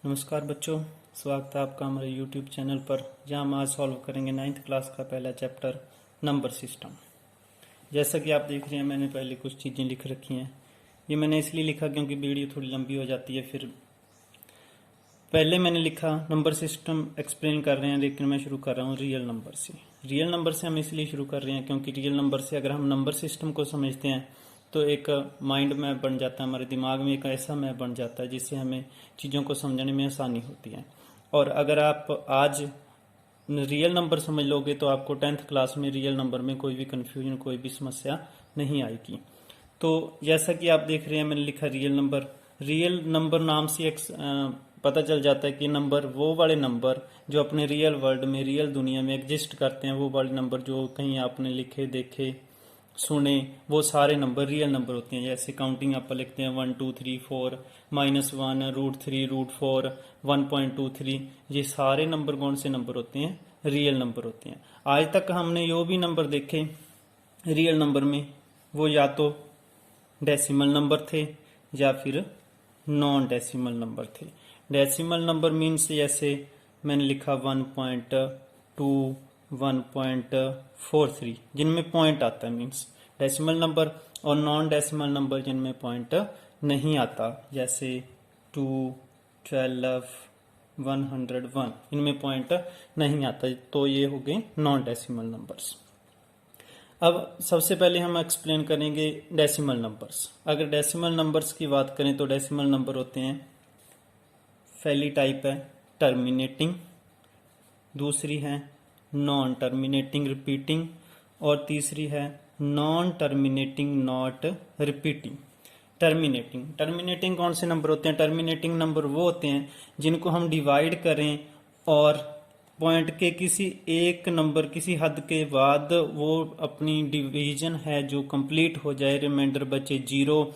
नमस्कार बच्चों, स्वागत है आपका हमारे YouTube चैनल पर, जहां हम आज सॉल्व करेंगे 9th क्लास का पहला चैप्टर नंबर सिस्टम। जैसा कि आप देख रहे हैं, मैंने पहले कुछ चीज़ें लिख रखी हैं। ये मैंने इसलिए लिखा क्योंकि वीडियो थोड़ी लंबी हो जाती है। फिर पहले मैंने लिखा नंबर सिस्टम एक्सप्लेन कर रहे हैं, लेकिन मैं शुरू कर रहा हूँ रियल नंबर से। रियल नंबर से हम इसलिए शुरू कर रहे हैं क्योंकि रियल नंबर से अगर हम नंबर सिस्टम को समझते हैं तो एक माइंड मैप बन जाता है, हमारे दिमाग में एक ऐसा मैप बन जाता है जिससे हमें चीज़ों को समझने में आसानी होती है। और अगर आप आज रियल नंबर समझ लोगे तो आपको 10th क्लास में रियल नंबर में कोई भी कन्फ्यूजन, कोई भी समस्या नहीं आएगी। तो जैसा कि आप देख रहे हैं, मैंने लिखा रियल नंबर। रियल नंबर नाम से पता चल जाता है कि नंबर वो वाले नंबर जो अपने रियल वर्ल्ड में, रियल दुनिया में एग्जिस्ट करते हैं, वो वाले नंबर जो कहीं आपने लिखे, देखे, सुने, वो सारे नंबर रियल नंबर होते हैं। जैसे काउंटिंग आप लिखते हैं 1 2 3 4 -1 √3 √4 1.23, ये सारे नंबर कौन से नंबर होते हैं? रियल नंबर होते हैं। आज तक हमने जो भी नंबर देखे रियल नंबर में, वो या तो डेसिमल नंबर थे या फिर नॉन डेसिमल नंबर थे। डेसिमल नंबर मीन्स जैसे मैंने लिखा 1.2 1.43, जिनमें पॉइंट आता है, मीन्स डेसिमल नंबर। और नॉन डेसिमल नंबर जिनमें पॉइंट नहीं आता, जैसे 2 12 101, इनमें पॉइंट नहीं आता, तो ये हो गए नॉन डेसिमल नंबर्स। अब सबसे पहले हम एक्सप्लेन करेंगे डेसिमल नंबर्स। अगर डेसिमल नंबर्स की बात करें तो डेसिमल नंबर होते हैं, पहली टाइप है टर्मिनेटिंग, दूसरी है नॉन टर्मिनेटिंग रिपीटिंग, और तीसरी है non terminating not repeating. Terminating कौन से नंबर होते हैं? टर्मिनेटिंग नंबर वो होते हैं जिनको हम डिवाइड करें और पॉइंट के किसी एक नंबर, किसी हद के बाद वो अपनी डिवीजन है जो कंप्लीट हो जाए, रिमाइंडर बचे 0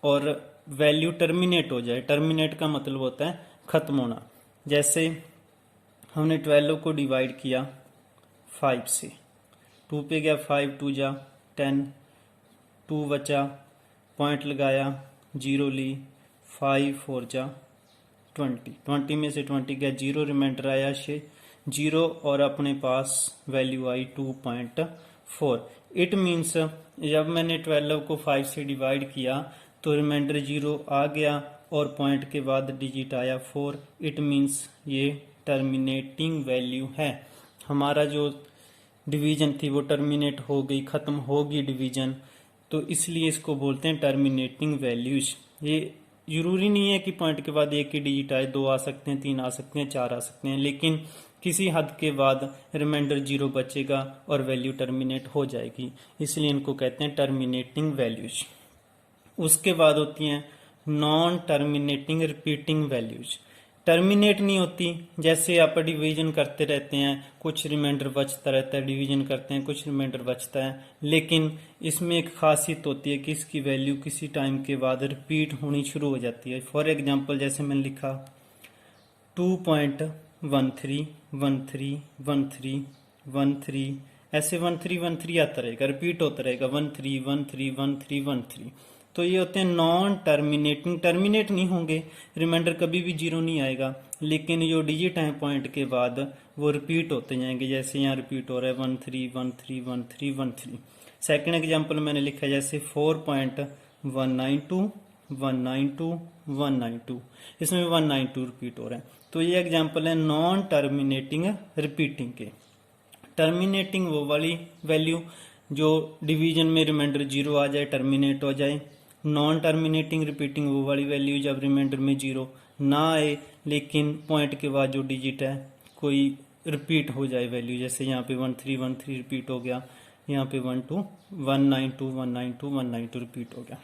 और वैल्यू टर्मिनेट हो जाए। टर्मिनेट का मतलब होता है खत्म होना। जैसे हमने 12 को डिवाइड किया 5 से, 2 पे गया 5 2 जा 10, 2 बचा, पॉइंट लगाया, 0 ली, 5 4 जा 20, 20 में से 20 गया 0, रिमाइंडर आया 0 और अपने पास वैल्यू आई 2.4। इट मीन्स जब मैंने 12 को 5 से डिवाइड किया तो रिमाइंडर 0 आ गया और पॉइंट के बाद डिजिट आया 4। इट मीन्स ये टर्मिनेटिंग वैल्यू है। हमारा जो डिवीजन थी वो टर्मिनेट हो गई, खत्म होगी डिवीजन, तो इसलिए इसको बोलते हैं टर्मिनेटिंग वैल्यूज। ये जरूरी नहीं है कि पॉइंट के बाद एक ही डिजिट आए, 2 आ सकते हैं, 3 आ सकते हैं, 4 आ सकते हैं, लेकिन किसी हद के बाद रिमाइंडर 0 बचेगा और वैल्यू टर्मिनेट हो जाएगी, इसलिए इनको कहते हैं टर्मिनेटिंग वैल्यूज। उसके बाद होती हैं non terminating repeating values. Terminate नहीं होती, जैसे आप डिवीजन करते रहते हैं, कुछ रिमाइंडर बचता रहता है, डिवीजन करते हैं, कुछ रिमाइंडर बचता है, लेकिन इसमें एक खासियत होती है कि इसकी वैल्यू किसी टाइम के बाद रिपीट होनी शुरू हो जाती है। फॉर एग्जांपल जैसे मैंने लिखा 2.13 13 13 13, ऐसे 13 13 आता रहेगा, रिपीट होता रहेगा 13 13 13 13। तो ये होते हैं नॉन टर्मिनेटिंग। टर्मिनेट नहीं होंगे, रिमाइंडर कभी भी 0 नहीं आएगा, लेकिन जो डिजिट है पॉइंट के बाद वो रिपीट होते जाएंगे। जैसे यहाँ रिपीट हो रहा है 13 13 13 13। सेकेंड एग्जाम्पल मैंने लिखा जैसे 4.192 192 192, इसमें 192 रिपीट हो रहा है। तो ये एग्जाम्पल है नॉन टर्मिनेटिंग रिपीटिंग के। टर्मिनेटिंग वो वाली वैल्यू जो डिवीजन में रिमाइंडर 0 आ जाए, टर्मिनेट हो जाए। नॉन टर्मिनेटिंग रिपीटिंग वो वाली वैल्यू जब रिमाइंडर में 0 ना आए, लेकिन पॉइंट के बाद जो डिजिट है कोई रिपीट हो जाए वैल्यू, जैसे यहाँ पे 13 13 रिपीट हो गया, यहाँ पे 12 192 192 192 रिपीट हो गया।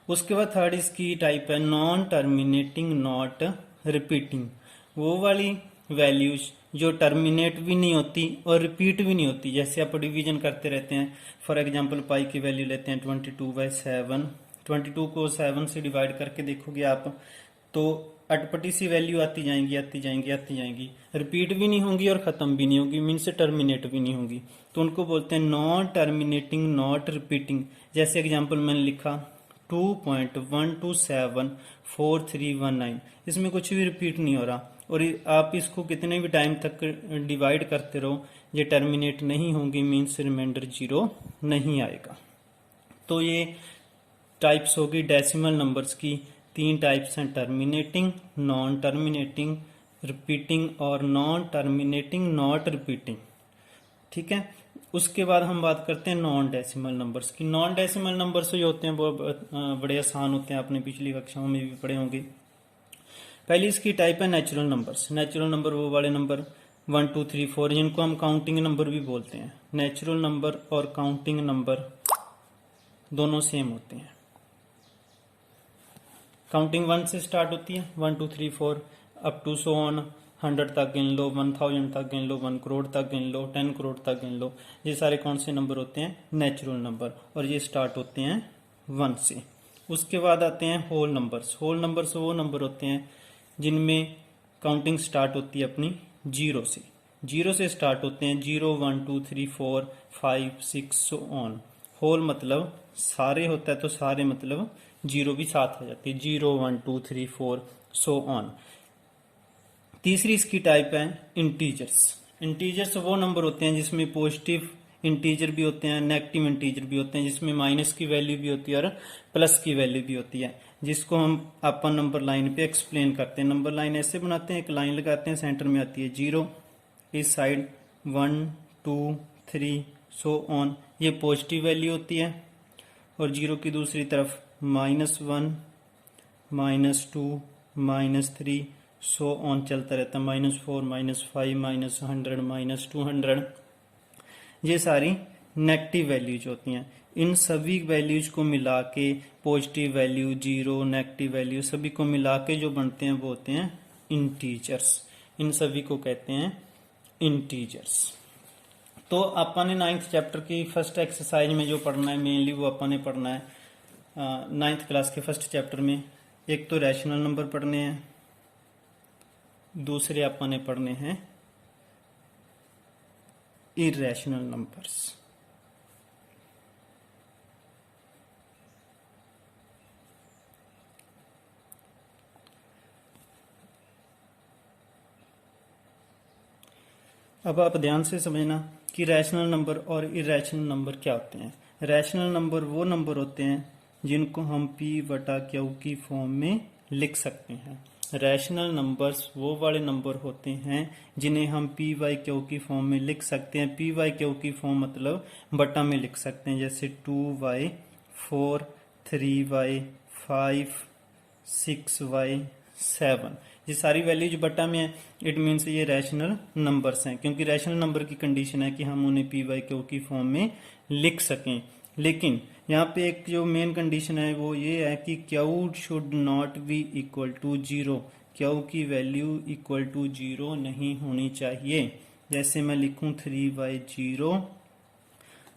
उसके बाद थर्ड इसकी टाइप है नॉन टर्मिनेटिंग नॉट रिपीटिंग। वो वाली वैल्यूज जो टर्मिनेट भी नहीं होती और रिपीट भी नहीं होती। जैसे आप डिवीजन करते रहते हैं, फॉर एग्जांपल पाई की वैल्यू लेते हैं 22/7, 22 को 7 से डिवाइड करके देखोगे आप तो अटपटी सी वैल्यू आती जाएंगी आती जाएंगी आती जाएंगी, रिपीट भी नहीं होंगी और खत्म भी नहीं होगी, मीन्स टर्मिनेट भी नहीं होगी। तो उनको बोलते हैं नॉन टर्मिनेटिंग नॉट रिपीटिंग। जैसे एग्जाम्पल मैंने लिखा 2.1274319। इसमें कुछ भी रिपीट नहीं हो रहा, और आप इसको कितने भी टाइम तक डिवाइड करते रहो, ये टर्मिनेट नहीं होंगी, मीन्स रिमाइंडर 0 नहीं आएगा। तो ये टाइप्स होगी डेसिमल नंबर्स की। 3 टाइप्स हैं, टर्मिनेटिंग, नॉन टर्मिनेटिंग, रिपीटिंग और नॉन टर्मिनेटिंग नॉट रिपीटिंग। ठीक है। उसके बाद हम बात करते हैं नॉन डेसिमल नंबर्स की। नॉन डेसिमल नंबर्स जो होते हैं वो बड़े आसान होते हैं, आपने पिछली कक्षाओं में भी पढ़े होंगे। पहली इसकी टाइप है नेचुरल नंबर्स। नेचुरल नंबर वो वाले नंबर 1 2 3 4 जिनको हम काउंटिंग नंबर भी बोलते हैं। नेचुरल नंबर और काउंटिंग नंबर दोनों सेम होते हैं। काउंटिंग 1 से स्टार्ट होती है, 1 2 3 4 अप टू सो ऑन, 100 तक गिन लो, 1000 तक गिन लो, 1 करोड़ तक गिन लो, 10 करोड़ तक गिन लो। ये सारे कौन से नंबर होते हैं? नेचुरल नंबर, और ये स्टार्ट होते हैं 1 से। उसके बाद आते हैं होल नंबर्स। होल नंबर्स वो नंबर होते हैं जिनमें काउंटिंग स्टार्ट होती है अपनी 0 से। 0 से स्टार्ट होते हैं, 0 1 2 3 4 5 6 सो ऑन। होल मतलब सारे होता है, तो सारे मतलब 0 भी साथ आ जाती है, 0 1 2 3 4 सो ऑन। तीसरी इसकी टाइप है इंटीजर्स। इंटीजर्स वो नंबर होते हैं जिसमें पॉजिटिव इंटीजर भी होते हैं, नेगेटिव इंटीजर भी होते हैं, जिसमें माइनस की वैल्यू भी होती है और प्लस की वैल्यू भी होती है, जिसको हम अपन नंबर लाइन पे एक्सप्लेन करते हैं। नंबर लाइन ऐसे बनाते हैं, एक लाइन लगाते हैं, सेंटर में आती है 0, इस साइड 1 2 3 सो ऑन, ये पॉजिटिव वैल्यू होती है, और 0 की दूसरी तरफ -1 -2 -3 सो ऑन चलता रहता है, -4 -5 -100 -200। ये सारी नेगेटिव वैल्यूज होती हैं। इन सभी वैल्यूज को मिला के, पॉजिटिव वैल्यू 0 नेगेटिव वैल्यू सभी को मिला के जो बनते हैं वो होते हैं इंटीजर्स। इन सभी को कहते हैं इंटीजर्स। तो अपन ने 9th चैप्टर की फर्स्ट एक्सरसाइज में जो पढ़ना है मेनली वो अपन ने पढ़ना है 9th क्लास के फर्स्ट चैप्टर में। एक तो रैशनल नंबर पढ़ने हैं, दूसरे अपन ने पढ़ने हैं इरेशनल नंबर्स। अब आप ध्यान से समझना कि रैशनल नंबर और इरेशनल नंबर क्या होते हैं। रैशनल नंबर वो नंबर होते हैं जिनको हम p/q की फॉर्म में लिख सकते हैं। रैशनल नंबर्स वो वाले नंबर होते हैं जिन्हें हम p/q की फॉर्म में लिख सकते हैं। p/q की फॉर्म मतलब बटा में लिख सकते हैं, जैसे 2y 4 3y 5 6y 7। ये सारी वैल्यूज बटा में है, इट मीन्स ये रैशनल नंबर्स हैं, क्योंकि रैशनल नंबर की कंडीशन है कि हम उन्हें p/q की फॉर्म में लिख सकें। लेकिन यहाँ पे एक जो मेन कंडीशन है वो ये है कि q should not be equal to 0। q की वैल्यू इक्वल टू 0 नहीं होनी चाहिए। जैसे मैं लिखूं 3/0,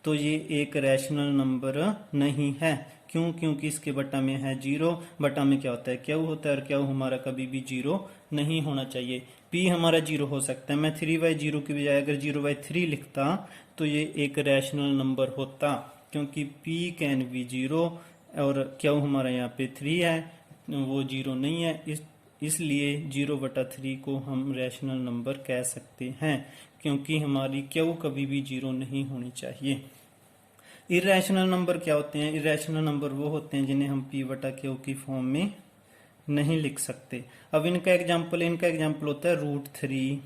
तो ये एक रैशनल नंबर नहीं है। क्यों? क्योंकि इसके बटा में है 0। बटा में क्या होता है? q होता है, और q हमारा कभी भी 0 नहीं होना चाहिए। p हमारा 0 हो सकता है। मैं 3/0 की बजाय अगर 0/3 लिखता तो ये एक रैशनल नंबर होता, क्योंकि p कैन बी 0 और q हमारा यहाँ पे 3 है, वो 0 नहीं है, इसलिए 0/3 को हम रैशनल नंबर कह सकते हैं, क्योंकि हमारी q कभी भी 0 नहीं होनी चाहिए। इरेशनल नंबर क्या होते हैं? इरेशनल नंबर वो होते हैं जिन्हें हम p/q की फॉर्म में नहीं लिख सकते। अब इनका एग्जाम्पल होता है √3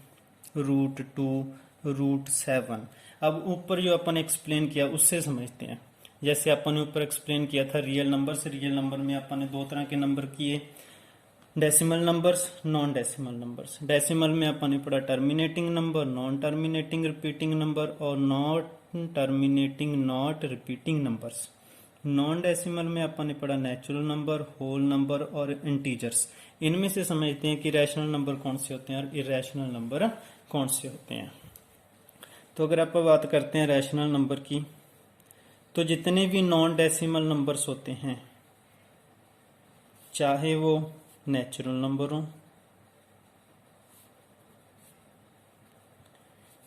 √2 √7। अब ऊपर जो अपन एक्सप्लेन किया उससे समझते हैं। जैसे अपन ने ऊपर एक्सप्लेन किया था रियल नंबर में अपन ने दो तरह के नंबर किए, decimal numbers, non decimal numbers. Decimal में अपन ने पढ़ा terminating number, non terminating repeating number और not terminating not repeating numbers. Non decimal में अपन ने पढ़ा नेचुरल नंबर, होल नंबर और इंटीजर्स। इनमें से समझते हैं कि रैशनल नंबर कौन से होते हैं और इरेशनल नंबर कौन से होते हैं। तो अगर आप बात करते हैं रैशनल नंबर की, तो जितने भी नॉन डेसिमल नंबर्स होते हैं, चाहे वो नेचुरल नंबर हो,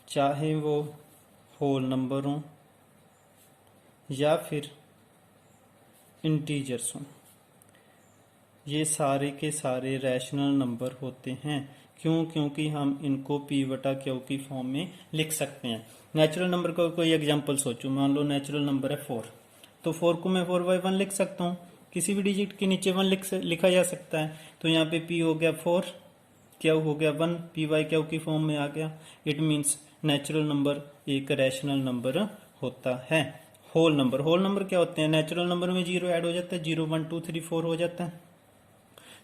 चाहे वो होल नंबर हो, या फिर इंटीजर्स हों, ये सारे के सारे रैशनल नंबर होते हैं। क्यों? क्योंकि हम इनको p बटा क्यू की फॉर्म में लिख सकते हैं। नेचुरल नंबर का कोई एग्जांपल सोचो, मान लो नेचुरल नंबर है 4, तो 4 को मैं 4/1 लिख सकता हूँ, किसी भी डिजिट के नीचे 1 लिखा जा सकता है। तो यहाँ पे p हो गया 4, क्यू हो गया 1, पी वाई क्यू की फॉर्म में आ गया। इट मीन्स नेचुरल नंबर एक रैशनल नंबर होता है। होल नंबर क्या होते हैं? नेचुरल नंबर में 0 ऐड हो जाता है, 0 1 2 3 4 हो जाता है,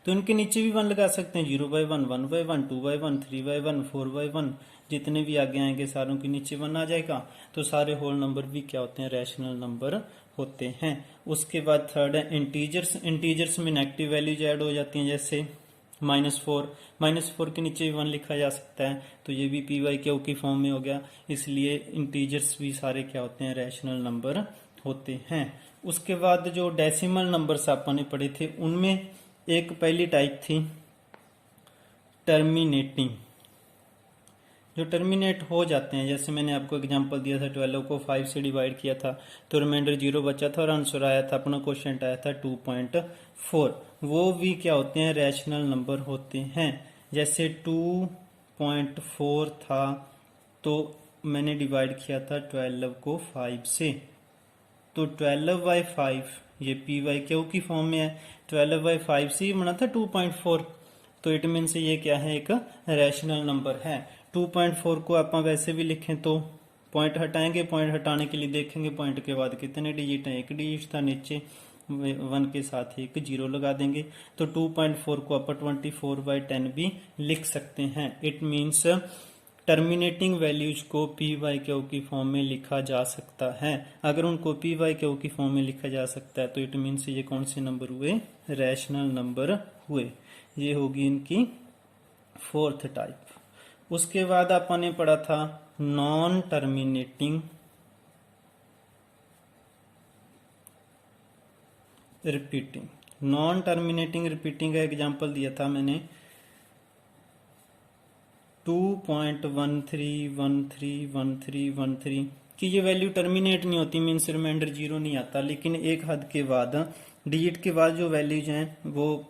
तो इनके नीचे भी 1 लगा सकते हैं, 0/1 1/1 2/1 3/1 4/1, जितने भी आगे आएंगे सारों के नीचे 1 आ जाएगा। तो सारे होल नंबर भी क्या होते हैं? रैशनल नंबर होते हैं। उसके बाद थर्ड है इंटीजर्स में नेगेटिव वैल्यूज ऐड हो जाती हैं, जैसे -4 के नीचे भी 1 लिखा जा सकता है, तो ये भी पी वाई क्यू की फॉर्म में हो गया। इसलिए इंटीजर्स भी सारे क्या होते हैं? रैशनल नंबर होते हैं। उसके बाद जो डेसिमल नंबर्स आपने पढ़े थे, उनमें एक पहली टाइप थी टर्मिनेटिंग, जो टर्मिनेट हो जाते हैं। जैसे मैंने आपको एग्जांपल दिया था, 12 को 5 से डिवाइड किया था तो रिमाइंडर 0 बचा था और आंसर आया था, अपना क्वेश्चन आया था 2.4। वो भी क्या होते हैं? रैशनल नंबर होते हैं। जैसे 2.4 था तो मैंने डिवाइड किया था 12 को 5 से, तो 12/5 ये पी वाई क्यू की फॉर्म में है, 12/5 से ही बना था 2.4, तो इट मीन से ये क्या है? एक रैशनल नंबर है। 2.4 को आप वैसे भी लिखें तो पॉइंट हटाएंगे, पॉइंट हटाने के लिए देखेंगे पॉइंट के बाद कितने डिजिट हैं, एक डिजिट था, नीचे 1 के साथ एक 0 लगा देंगे, तो 2.4 को आप 24/10 भी लिख सकते हैं। इट मीन्स टर्मिनेटिंग वैल्यूज को पी वाई क्यू की फॉर्म में लिखा जा सकता है। अगर उनको पी वाई क्यू की फॉर्म में लिखा जा सकता है तो इट मीन्स ये कौन से नंबर हुए? रैशनल नंबर हुए। ये होगी इनकी फोर्थ टाइप। उसके बाद आपने पढ़ा था non terminating repeating. Non terminating repeating का एग्जांपल दिया था मैंने 2.13131313 कि ये वैल्यू टर्मिनेट नहीं होती, मीन्स रिमाइंडर 0 नहीं आता, लेकिन एक हद के बाद डिजिट के बाद जो वैल्यूज हैं वो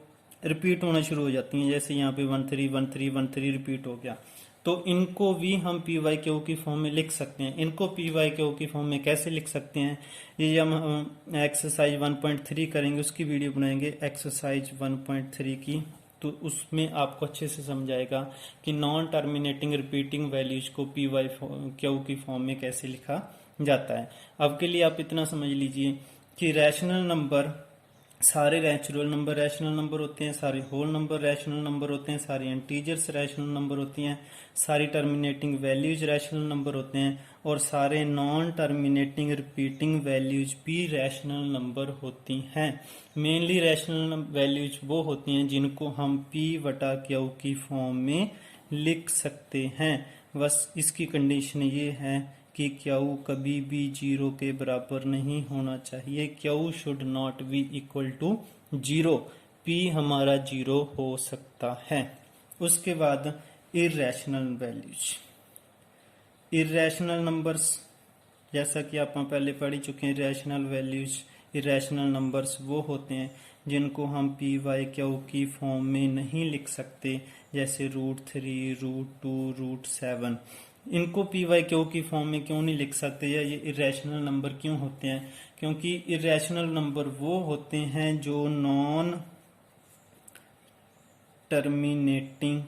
रिपीट होना शुरू हो जाती हैं। जैसे यहाँ पे 131313 रिपीट हो गया, तो इनको भी हम पी वाई क्यू की फॉर्म में लिख सकते हैं। इनको पी वाई क्यू की फॉर्म में कैसे लिख सकते हैं? ये हम एक्सरसाइज 1.3 करेंगे, उसकी वीडियो बनाएंगे एक्सरसाइज 1.3 की, तो उसमें आपको अच्छे से समझाएगा कि नॉन टर्मिनेटिंग रिपीटिंग वैल्यूज को पी वाई क्यू की फॉर्म में कैसे लिखा जाता है। अब के लिए आप इतना समझ लीजिए कि रैशनल नंबर, सारे नेचुरल नंबर रैशनल नंबर होते हैं, सारे होल नंबर रैशनल नंबर होते हैं, सारी इंटीजर्स रैशनल नंबर होती हैं, सारी टर्मिनेटिंग वैल्यूज रैशनल नंबर होते हैं, और सारे नॉन टर्मिनेटिंग रिपीटिंग वैल्यूज भी रैशनल नंबर होती हैं। मेनली रैशनल वैल्यूज वो होती हैं जिनको हम p बटा क्यू की फॉर्म में लिख सकते हैं। बस इसकी कंडीशन ये है कि क्यू कभी भी 0 के बराबर नहीं होना चाहिए। Q should not be equal to 0, p हमारा 0 हो सकता है। उसके बाद इर्रेशनल वैल्यूज, इर्रेशनल नंबर्स, जैसा कि आप पहले पढ़ ही चुके हैं, रैशनल वैल्यूज इरेशनल नंबर्स वो होते हैं जिनको हम पी वाई क्यू की फॉर्म में नहीं लिख सकते, जैसे √3, √2, √7। इनको पी वाई क्यू की फॉर्म में क्यों नहीं लिख सकते, या ये इरेशनल नंबर क्यों होते हैं? क्योंकि इरेशनल नंबर वो होते हैं जो नॉन टर्मिनेटिंग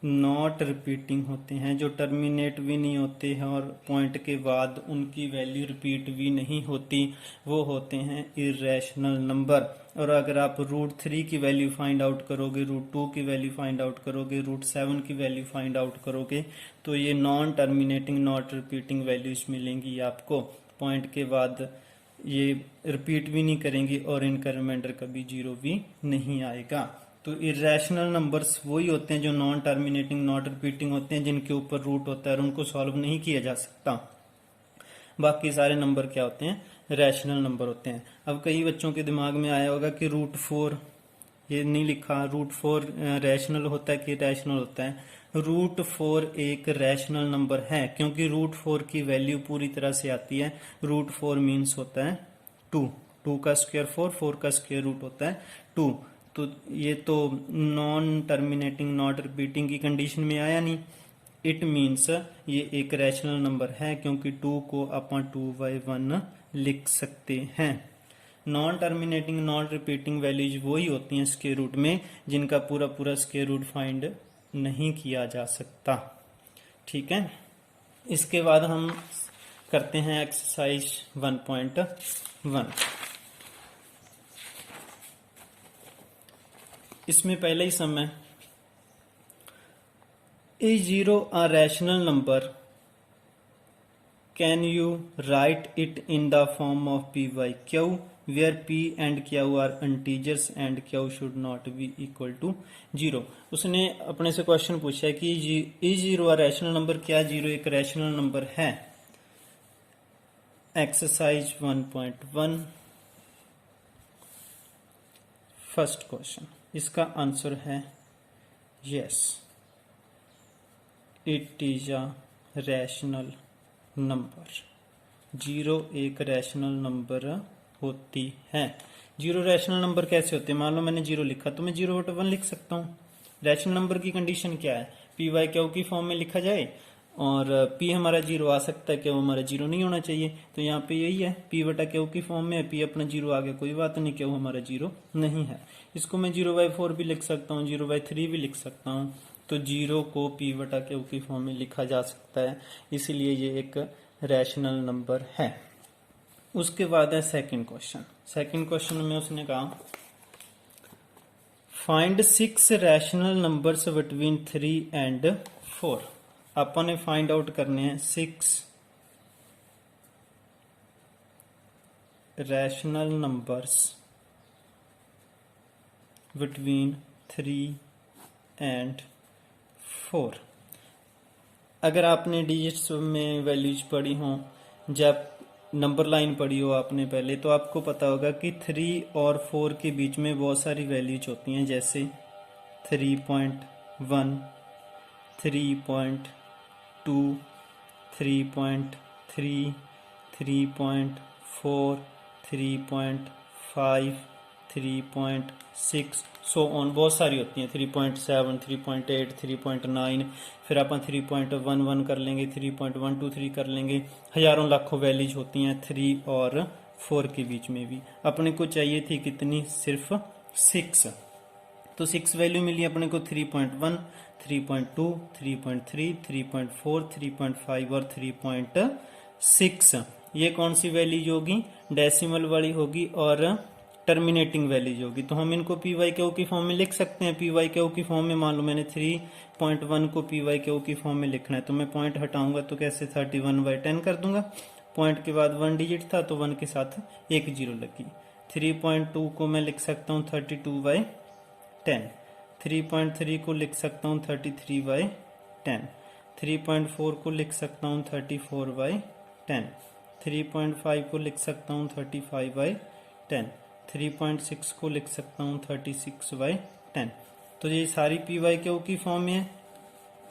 नॉट रिपीटिंग होते हैं, जो टर्मिनेट भी नहीं होते हैं और पॉइंट के बाद उनकी वैल्यू रिपीट भी नहीं होती, वो होते हैं इरेशनल नंबर। और अगर आप √3 की वैल्यू फाइंड आउट करोगे, √2 की वैल्यू फाइंड आउट करोगे, √7 की वैल्यू फाइंड आउट करोगे, तो ये non terminating not repeating values मिलेंगी आपको। पॉइंट के बाद ये रिपीट भी नहीं करेंगी और इनका रिमाइंडर कभी 0 भी नहीं आएगा। तो इरेशनल नंबर्स वही होते हैं जो नॉन टर्मिनेटिंग नॉट रिपीटिंग होते हैं, जिनके ऊपर रूट होता है और उनको सॉल्व नहीं किया जा सकता। बाकी सारे नंबर क्या होते हैं? रैशनल नंबर होते हैं। अब कई बच्चों के दिमाग में आया होगा कि √4 ये नहीं लिखा, √4 रैशनल होता है कि रैशनल होता है? √4 एक रैशनल नंबर है, क्योंकि √4 की वैल्यू पूरी तरह से आती है। √4 मीन्स होता है 2, 2 का स्क्वायर 4, 4 का स्क्वायर रूट होता है 2। तो ये तो नॉन टर्मिनेटिंग नॉट रिपीटिंग की कंडीशन में आया नहीं। इट मीन्स ये एक रैशनल नंबर है क्योंकि 2 को अपन 2/1 लिख सकते हैं। Non terminating non repeating values वही होती हैं स्क्वायर रूट में जिनका पूरा पूरा स्क्वायर रूट फाइंड नहीं किया जा सकता। ठीक है, इसके बाद हम करते हैं एक्सरसाइज 1.1। इसमें पहले ही सम है, is 0 a rational number? Can you write it in the form of p by q, where p and q are integers and q should not be equal to 0? उसने अपने से क्वेश्चन पूछा है कि is 0 a rational number? क्या 0 एक rational number है? Exercise 1.1 first question, इसका आंसर है yes, it is a rational number. 0 एक रैशनल नंबर होती है। 0 रैशनल नंबर कैसे होते हैं? मान लो मैंने 0 लिखा तो मैं 0/1 लिख सकता हूँ। रैशनल नंबर की कंडीशन क्या है? पी वाई क्यू की फॉर्म में लिखा जाए और p हमारा 0 आ सकता है, क्यू हमारा 0 नहीं होना चाहिए। तो यहाँ पे यही है, p/q की फॉर्म में p अपना 0 आ गया, कोई बात नहीं, क्यू हमारा 0 नहीं है। इसको मैं 0/4 भी लिख सकता हूँ, 0/3 भी लिख सकता हूँ। तो 0 को p/q की फॉर्म में लिखा जा सकता है, इसलिए ये एक रैशनल नंबर है। उसके बाद है सेकंड क्वेश्चन। सेकंड क्वेश्चन में उसने कहा find 6 rational numbers between 3 and 4। अपन ने फाइंड आउट करने हैं 6 रैशनल नंबर्स बिटवीन 3 एंड 4। अगर आपने डिजिट्स में वैल्यूज पढ़ी हो, जब नंबर लाइन पढ़ी हो आपने पहले, तो आपको पता होगा कि 3 और 4 के बीच में बहुत सारी वैल्यूज होती हैं, जैसे 3.1, 3.2, 3.3, 3.4, 3.5, 3.6 सो ऑन, बहुत सारी होती हैं। 3.7, 3.8, 3.9, फिर अपन 3.11 कर लेंगे, 3.123 कर लेंगे। हजारों लाखों वैल्यूज होती हैं 3 और 4 के बीच में भी। अपने को चाहिए थी कितनी? सिर्फ 6। तो 6 वैल्यू मिली अपने को 3.1, 3.2, 3.3, 3.4, 3.5 और 3.6। ये कौन सी वैल्यूज होगी? डेसिमल वाली होगी और टर्मिनेटिंग वैल्यूज होगी। तो हम इनको पी वाई क्यू की फॉर्म में लिख सकते हैं। पी वाई क्यू की फॉर्म में मान लो मैंने 3.1 को पी वाई क्यू की फॉर्म में लिखना है, तो मैं पॉइंट हटाऊंगा तो कैसे 31/10 कर दूंगा। पॉइंट के बाद 1 डिजिट था तो 1 के साथ एक 0 लगी। 3.2 को मैं लिख सकता हूँ 32/10। 3.3 को लिख सकता हूँ 33/10। 3.4 को लिख सकता हूँ 34/10। 3.5 को लिख सकता हूँ 35/10। 3.6 को लिख सकता हूँ 36/10। तो ये सारी पी वाई क्यू की फॉर्म में है,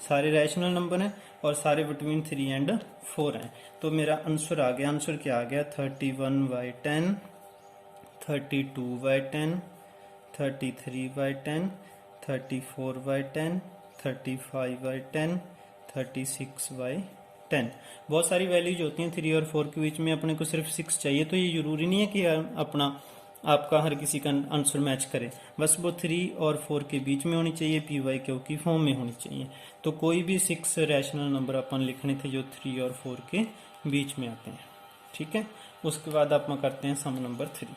सारे रैशनल नंबर हैं और सारे बिटवीन 3 एंड 4 हैं। तो मेरा आंसर आ गया, आंसर क्या आ गया? 31/10, 32/10, 33/10, 34/10, 35/10, 36/10। बहुत सारी वैल्यूज होती हैं 3 और 4 के बीच में, अपने को सिर्फ 6 चाहिए। तो ये जरूरी नहीं है कि अपना आपका हर किसी का आंसर मैच करे, बस वो 3 और 4 के बीच में होनी चाहिए, पी वाई क्यू की फॉर्म में होनी चाहिए। तो कोई भी 6 रैशनल नंबर अपन लिखने थे जो 3 और 4 के बीच में आते हैं। ठीक है, उसके बाद अपन करते हैं सम नंबर 3।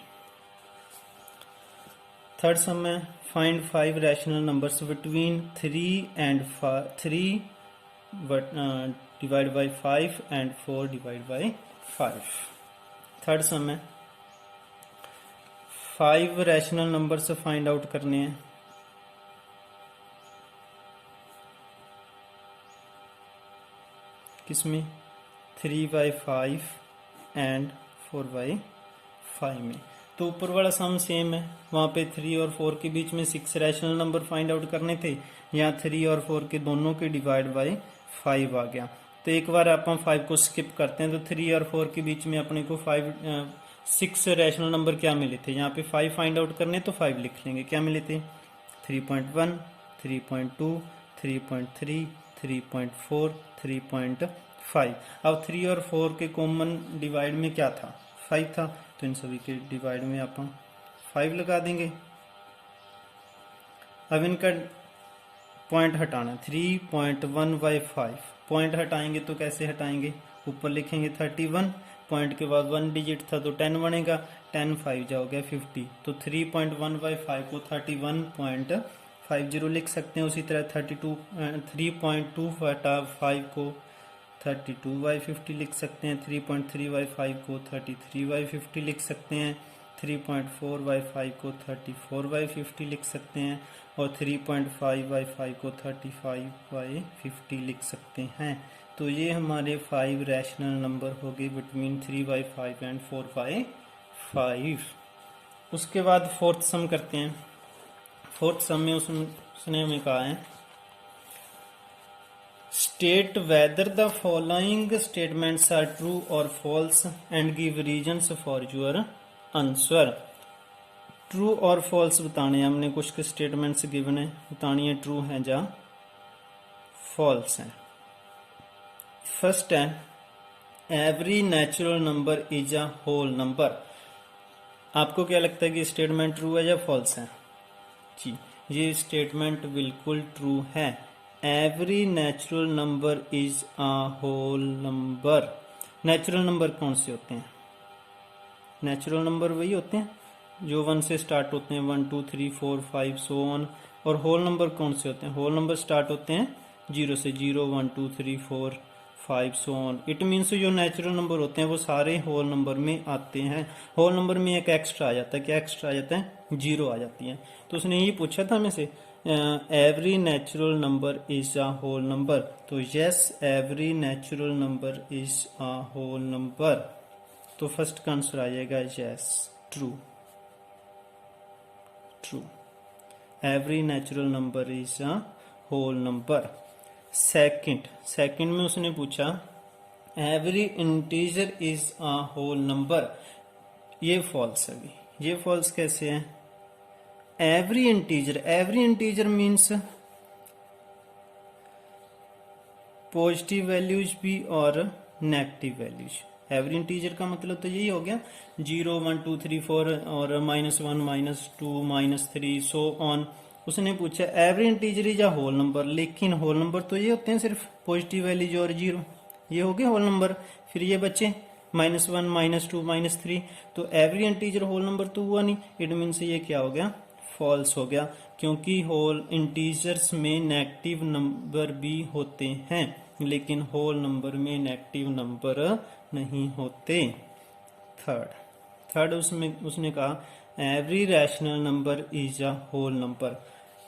थर्ड सम में find 5 rational numbers between 3 and 3 divide by 5 and 4 divide by 5। Third सम में 5 रैशनल नंबर से फाइंड आउट करने हैं। किसमें? 3/5 एंड 4/5 में। तो ऊपर वाला सम सेम है, वहां पे 3 और 4 के बीच में 6 रैशनल नंबर फाइंड आउट करने थे, यहाँ 3 और 4 के दोनों के डिवाइड बाई 5 आ गया। तो एक बार अपन 5 को स्किप करते हैं, तो 3 और 4 के बीच में अपने को 6 रैशनल नंबर क्या मिले थे, यहाँ पे 5 फाइंड आउट करने तो 5 लिख लेंगे। क्या मिले थे 3.1, 3.2, 3.3, 3.4, 3.5। अब 3 और 4 के कॉमन डिवाइड में क्या था 5 था, तो इन सभी के डिवाइड में आप 5 लगा देंगे। अब इनका पॉइंट हटाना 3.1/5, पॉइंट हटाएंगे तो कैसे हटाएंगे, ऊपर लिखेंगे 31, पॉइंट के बाद 1 डिजिट था तो 10 बनेगा, 10 5 जा हो गया 50, तो 3.1/5 को 31.50 लिख सकते हैं। उसी तरह 3.2/5 को 32/50 लिख सकते हैं, 3.3/5 को 33/50 लिख सकते हैं, 3.4/5 को 34/50 लिख सकते हैं और 3.5/5 को 35/50 लिख सकते हैं। तो ये हमारे 5 रैशनल नंबर हो गए बिटवीन 3/5 एंड 4/5। उसके बाद फोर्थ सम करते हैं। फोर्थ सम में उसने हमें कहा है state whether the following statements are true और false and give reasons for your answer. True और फॉल्स बताने हमने, कुछ के स्टेटमेंट्स गिवन है, बतानी है ट्रू है या फॉल्स है। फर्स्ट है every natural number is a whole number. आपको क्या लगता है कि स्टेटमेंट ट्रू है या फॉल्स है जी, ये स्टेटमेंट बिल्कुल ट्रू है। Every natural number is a whole number. Natural number कौन से होते हैं, नेचुरल नंबर वही होते हैं जो 1 से स्टार्ट होते हैं, 1 2 3 4 5 सो ऑन। और होल नंबर कौन से होते हैं, होल नंबर स्टार्ट होते हैं 0 से, 0 1 2 3 4 5 सो ऑन। इट मीन्स जो नेचुरल नंबर होते हैं वो सारे होल नंबर में आते हैं। होल नंबर में एक एक्स्ट्रा आ जाता है, क्या एक्स्ट्रा आ जाता है, 0 आ जाती है। तो उसने ये पूछा था हमें से every natural number is a whole number, तो yes every natural number is a whole number. तो फर्स्ट का आंसर आ जाएगा yes true, true every natural number is a whole number. Second में उसने पूछा every integer is a whole number. ये false है भी, ये फॉल्स कैसे है, every integer means positive values भी और नेगेटिव वैल्यूज। एवरी इंटीजर का मतलब तो यही हो गया 0 1 2 3 4 और -1 -2 -3 सो ऑन। उसने पूछा every integer is a whole number, लेकिन होल नंबर तो ये होते हैं सिर्फ पॉजिटिव वैल्यूज और 0, ये हो गया होल नंबर। फिर ये बच्चे -1 -2 -3, तो एवरी इंटीजर होल नंबर तो हुआ नहीं, इट मीन्स ये क्या हो गया, फॉल्स हो गया, क्योंकि होल इंटीजर्स में नेगेटिव नंबर भी होते हैं लेकिन होल नंबर में नेगेटिव नंबर नहीं होते। थर्ड उसने कहा every rational number is a whole number.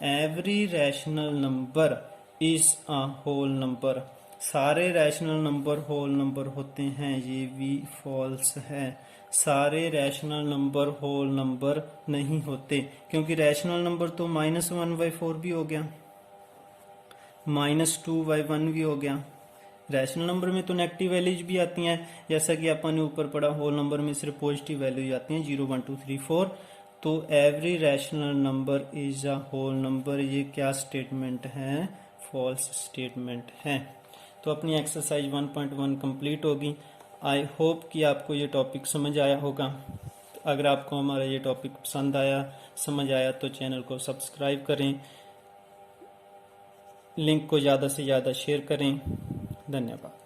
Every rational number is a whole number, सारे रैशनल नंबर होल नंबर होते हैं, ये भी फॉल्स है। सारे रैशनल नंबर होल नंबर नहीं होते, क्योंकि रैशनल नंबर तो -1/4 भी हो गया, -2/1 भी हो गया। रैशनल नंबर में तो नेगेटिव वैल्यूज भी आती हैं, जैसा कि अपन ने ऊपर पढ़ा, होल नंबर में सिर्फ पॉजिटिव वैल्यूज आती हैं 0 1 2 3 4। तो every rational number is a whole number, ये क्या स्टेटमेंट है, फॉल्स स्टेटमेंट है। तो अपनी एक्सरसाइज 1.1 कंप्लीट होगी। आई होप कि आपको ये टॉपिक समझ आया होगा। अगर आपको हमारा ये टॉपिक पसंद आया, समझ आया, तो चैनल को सब्सक्राइब करें, लिंक को ज़्यादा से ज़्यादा शेयर करें। धन्यवाद।